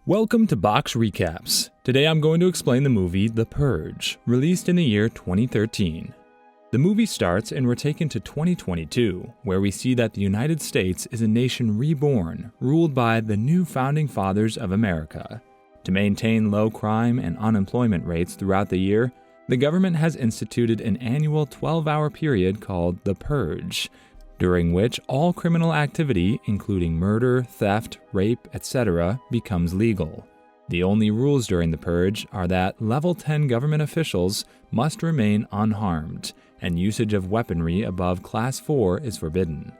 Welcome to Box Recaps. Today I'm going to explain the movie The Purge, released in the year 2013. The movie starts and we're taken to 2022, where we see that the United States is a nation reborn, ruled by the new founding fathers of America. To maintain low crime and unemployment rates throughout the year, the government has instituted an annual 12-hour period called The Purge, during which all criminal activity, including murder, theft, rape, etc., becomes legal. The only rules during the purge are that Level 10 government officials must remain unharmed, and usage of weaponry above Class 4 is forbidden.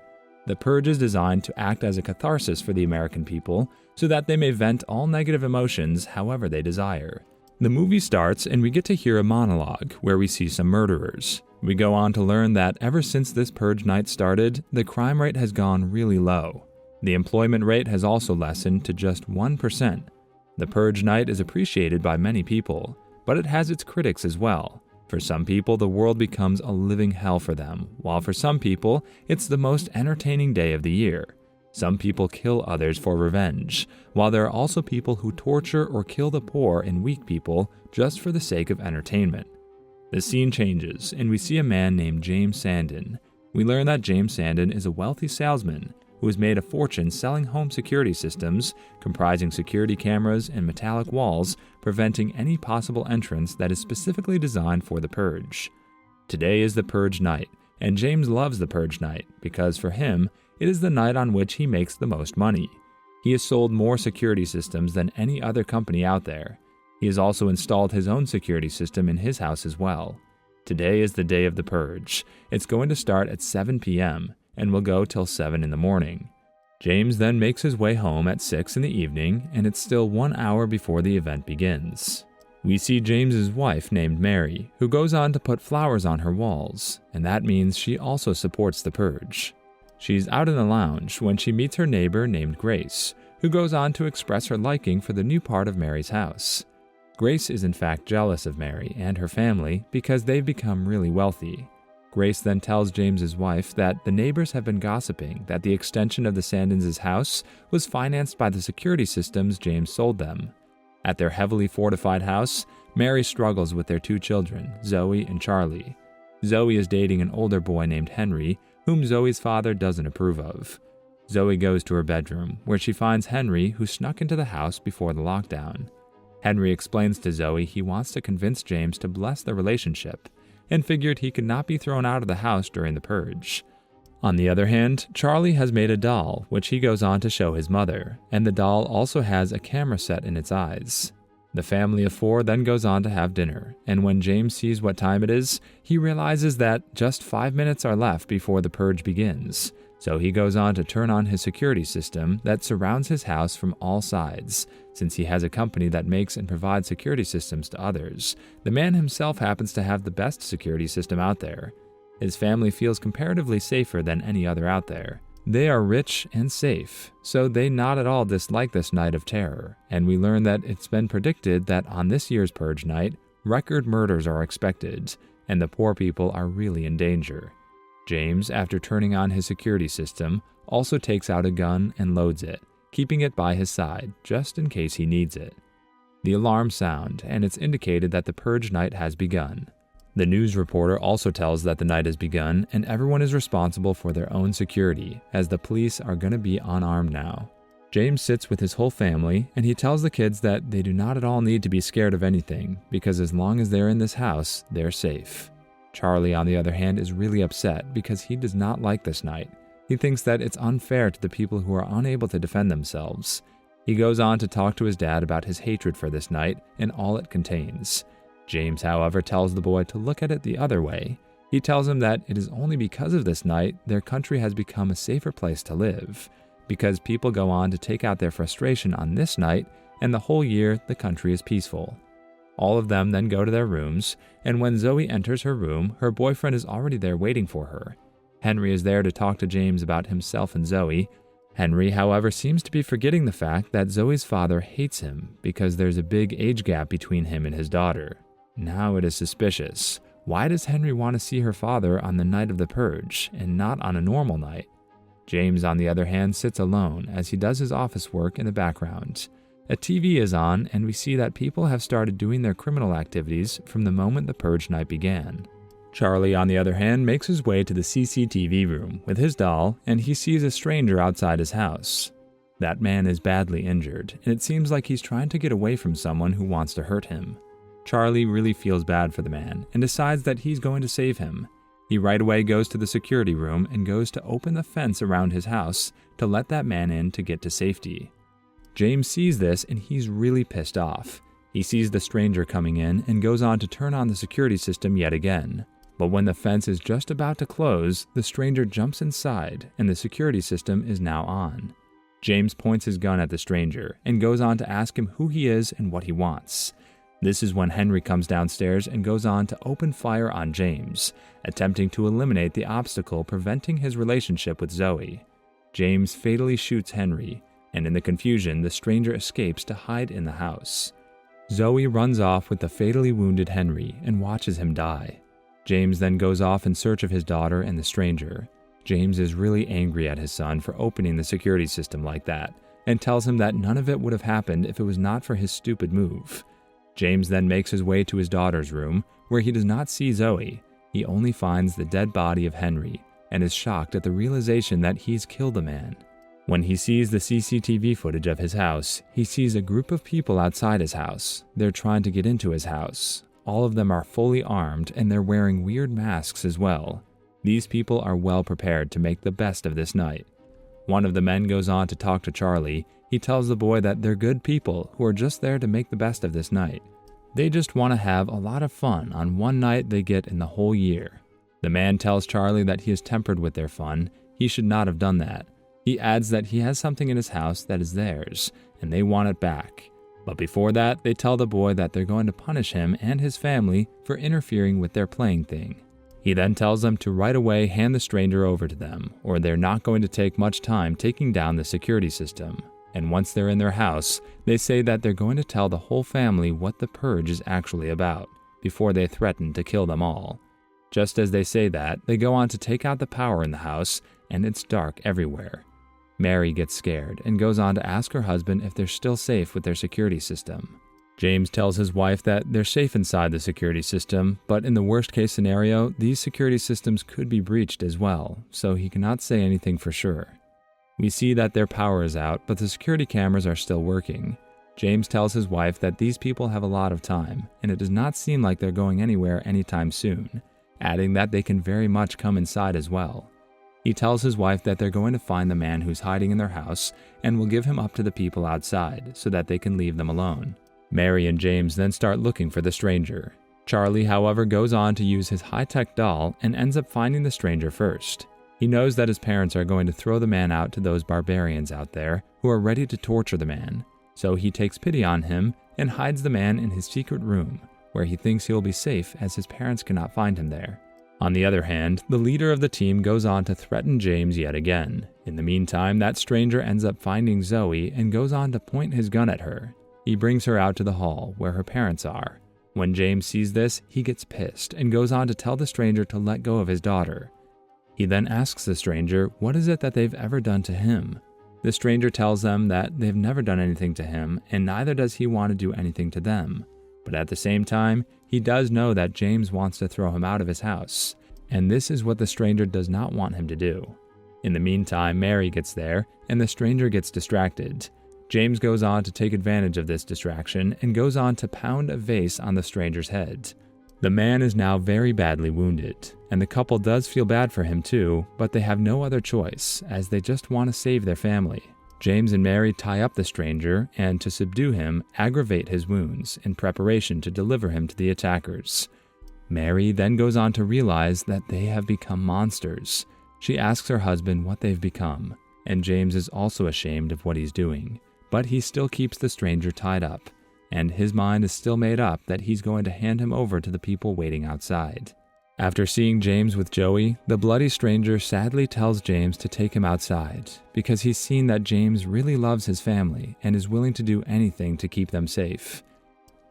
The purge is designed to act as a catharsis for the American people so that they may vent all negative emotions however they desire. The movie starts and we get to hear a monologue where we see some murderers. We go on to learn that ever since this purge night started, the crime rate has gone really low. The employment rate has also lessened to just 1%. The purge night is appreciated by many people, but it has its critics as well. For some people, the world becomes a living hell for them, while for some people, it's the most entertaining day of the year. Some people kill others for revenge, while there are also people who torture or kill the poor and weak people just for the sake of entertainment. The scene changes, and we see a man named James Sandin. We learn that James Sandin is a wealthy salesman who has made a fortune selling home security systems, comprising security cameras and metallic walls, preventing any possible entrance that is specifically designed for the purge. Today is the purge night, and James loves the purge night because for him, it is the night on which he makes the most money. He has sold more security systems than any other company out there. He has also installed his own security system in his house as well. Today is the day of the purge. It's going to start at 7 p.m. and will go till 7 in the morning. James then makes his way home at 6 in the evening, and it's still 1 hour before the event begins. We see James's wife named Mary, who goes on to put flowers on her walls, and that means she also supports the purge. She's out in the lounge when she meets her neighbor named Grace, who goes on to express her liking for the new part of Mary's house. Grace is in fact jealous of Mary and her family because they've become really wealthy. Grace then tells James's wife that the neighbors have been gossiping that the extension of the Sandins' house was financed by the security systems James sold them. At their heavily fortified house, Mary struggles with their two children, Zoe and Charlie. Zoe is dating an older boy named Henry, whom Zoe's father doesn't approve of. Zoe goes to her bedroom, where she finds Henry, who snuck into the house before the lockdown. Henry explains to Zoe he wants to convince James to bless their relationship, and figured he could not be thrown out of the house during the purge. On the other hand, Charlie has made a doll, which he goes on to show his mother, and the doll also has a camera set in its eyes. The family of four then goes on to have dinner, and when James sees what time it is, he realizes that just 5 minutes are left before the purge begins. So he goes on to turn on his security system that surrounds his house from all sides. Since he has a company that makes and provides security systems to others, the man himself happens to have the best security system out there. His family feels comparatively safer than any other out there. They are rich and safe, so they not at all dislike this night of terror, and we learn that it's been predicted that on this year's purge night, record murders are expected, and the poor people are really in danger. James, after turning on his security system, also takes out a gun and loads it, keeping it by his side just in case he needs it. The alarms sound, and it's indicated that the purge night has begun. The news reporter also tells that the night has begun and everyone is responsible for their own security, as the police are going to be unarmed now. James sits with his whole family, and he tells the kids that they do not at all need to be scared of anything, because as long as they're in this house, they're safe. Charlie, on the other hand, is really upset because he does not like this night. He thinks that it's unfair to the people who are unable to defend themselves. He goes on to talk to his dad about his hatred for this night and all it contains. James, however, tells the boy to look at it the other way. He tells him that it is only because of this night their country has become a safer place to live, because people go on to take out their frustration on this night, and the whole year the country is peaceful. All of them then go to their rooms, and when Zoe enters her room, her boyfriend is already there waiting for her. Henry is there to talk to James about himself and Zoe. Henry, however, seems to be forgetting the fact that Zoe's father hates him because there's a big age gap between him and his daughter. Now it is suspicious. Why does Henry want to see her father on the night of the purge and not on a normal night? James, on the other hand, sits alone as he does his office work in the background. A TV is on, and we see that people have started doing their criminal activities from the moment the purge night began. Charlie, on the other hand, makes his way to the CCTV room with his doll, and he sees a stranger outside his house. That man is badly injured, and it seems like he's trying to get away from someone who wants to hurt him. Charlie really feels bad for the man and decides that he's going to save him. He right away goes to the security room and goes to open the fence around his house to let that man in to get to safety. James sees this and he's really pissed off. He sees the stranger coming in and goes on to turn on the security system yet again. But when the fence is just about to close, the stranger jumps inside and the security system is now on. James points his gun at the stranger and goes on to ask him who he is and what he wants. This is when Henry comes downstairs and goes on to open fire on James, attempting to eliminate the obstacle preventing his relationship with Zoe. James fatally shoots Henry, and in the confusion, the stranger escapes to hide in the house. Zoe runs off with the fatally wounded Henry and watches him die. James then goes off in search of his daughter and the stranger. James is really angry at his son for opening the security system like that, and tells him that none of it would have happened if it was not for his stupid move. James then makes his way to his daughter's room, where he does not see Zoe. He only finds the dead body of Henry, and is shocked at the realization that he's killed a man. When he sees the CCTV footage of his house, he sees a group of people outside his house. They're trying to get into his house. All of them are fully armed, and they're wearing weird masks as well. These people are well prepared to make the best of this night. One of the men goes on to talk to Charlie. He tells the boy that they're good people who are just there to make the best of this night. They just want to have a lot of fun on one night they get in the whole year. The man tells Charlie that he is tempered with their fun. He should not have done that. He adds that he has something in his house that is theirs, and they want it back. But before that, they tell the boy that they're going to punish him and his family for interfering with their playing thing. He then tells them to right away hand the stranger over to them, or they're not going to take much time taking down the security system. And once they're in their house, they say that they're going to tell the whole family what the purge is actually about, before they threaten to kill them all. Just as they say that, they go on to take out the power in the house, and it's dark everywhere. Mary gets scared and goes on to ask her husband if they're still safe with their security system. James tells his wife that they're safe inside the security system, but in the worst case scenario, these security systems could be breached as well, so he cannot say anything for sure. We see that their power is out, but the security cameras are still working. James tells his wife that these people have a lot of time, and it does not seem like they're going anywhere anytime soon, adding that they can very much come inside as well. He tells his wife that they're going to find the man who's hiding in their house and will give him up to the people outside so that they can leave them alone. Mary and James then start looking for the stranger. Charlie, however, goes on to use his high-tech doll and ends up finding the stranger first. He knows that his parents are going to throw the man out to those barbarians out there who are ready to torture the man, so he takes pity on him and hides the man in his secret room, where he thinks he will be safe as his parents cannot find him there. On the other hand, the leader of the team goes on to threaten James yet again. In the meantime, that stranger ends up finding Zoe and goes on to point his gun at her. He brings her out to the hall where her parents are. When James sees this, he gets pissed and goes on to tell the stranger to let go of his daughter. He then asks the stranger what is it that they've ever done to him. The stranger tells them that they've never done anything to him, and neither does he want to do anything to them. But at the same time, he does know that James wants to throw him out of his house, and this is what the stranger does not want him to do. In the meantime, Mary gets there, and the stranger gets distracted. James goes on to take advantage of this distraction and goes on to pound a vase on the stranger's head. The man is now very badly wounded, and the couple does feel bad for him too, but they have no other choice, as they just want to save their family. James and Mary tie up the stranger and, to subdue him, aggravate his wounds in preparation to deliver him to the attackers. Mary then goes on to realize that they have become monsters. She asks her husband what they've become, and James is also ashamed of what he's doing, but he still keeps the stranger tied up, and his mind is still made up that he's going to hand him over to the people waiting outside. After seeing James with Joey, the bloody stranger sadly tells James to take him outside because he's seen that James really loves his family and is willing to do anything to keep them safe.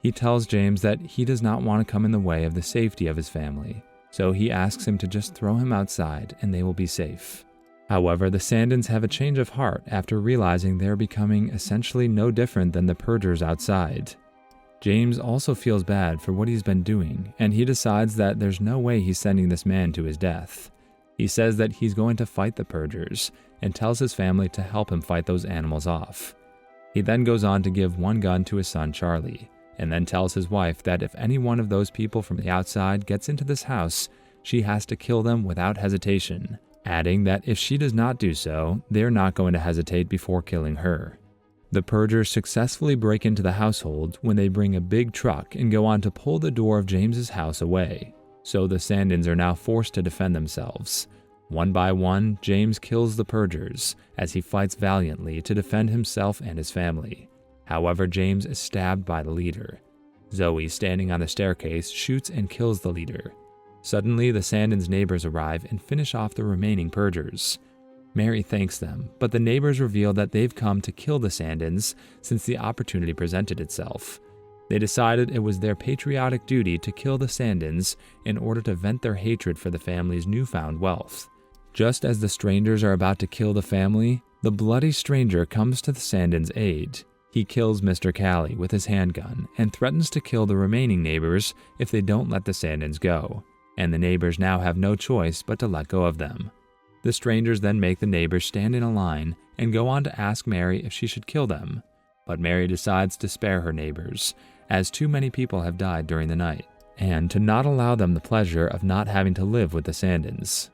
He tells James that he does not want to come in the way of the safety of his family, so he asks him to just throw him outside and they will be safe. However, the Sandins have a change of heart after realizing they're becoming essentially no different than the purgers outside. James also feels bad for what he's been doing, and he decides that there's no way he's sending this man to his death. He says that he's going to fight the purgers, and tells his family to help him fight those animals off. He then goes on to give one gun to his son Charlie, and then tells his wife that if any one of those people from the outside gets into this house, she has to kill them without hesitation, adding that if she does not do so, they're not going to hesitate before killing her. The purgers successfully break into the household when they bring a big truck and go on to pull the door of James's house away. So the Sandins are now forced to defend themselves. One by one, James kills the purgers as he fights valiantly to defend himself and his family. However, James is stabbed by the leader. Zoe, standing on the staircase, shoots and kills the leader. Suddenly, the Sandins' neighbors arrive and finish off the remaining purgers. Mary thanks them, but the neighbors reveal that they've come to kill the Sandins since the opportunity presented itself. They decided it was their patriotic duty to kill the Sandins in order to vent their hatred for the family's newfound wealth. Just as the strangers are about to kill the family, the bloody stranger comes to the Sandins' aid. He kills Mr. Callie with his handgun and threatens to kill the remaining neighbors if they don't let the Sandins go, and the neighbors now have no choice but to let go of them. The strangers then make the neighbors stand in a line and go on to ask Mary if she should kill them, but Mary decides to spare her neighbors, as too many people have died during the night, and to not allow them the pleasure of not having to live with the Sandins.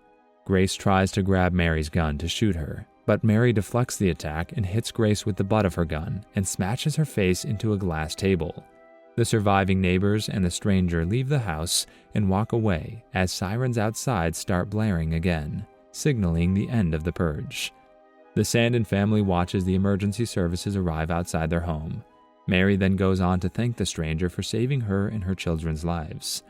Grace tries to grab Mary's gun to shoot her, but Mary deflects the attack and hits Grace with the butt of her gun and smashes her face into a glass table. The surviving neighbors and the stranger leave the house and walk away as sirens outside start blaring again, signaling the end of the purge. The Sandin family watches the emergency services arrive outside their home. Mary then goes on to thank the stranger for saving her and her children's lives.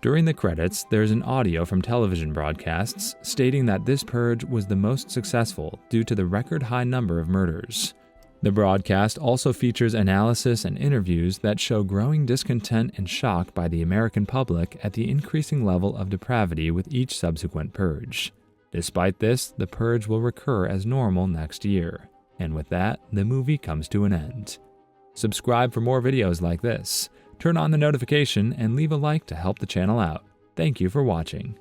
During the credits, there's an audio from television broadcasts stating that this purge was the most successful due to the record-high number of murders. The broadcast also features analysis and interviews that show growing discontent and shock by the American public at the increasing level of depravity with each subsequent purge. Despite this, the purge will recur as normal next year. And with that, the movie comes to an end. Subscribe for more videos like this. Turn on the notification and leave a like to help the channel out. Thank you for watching.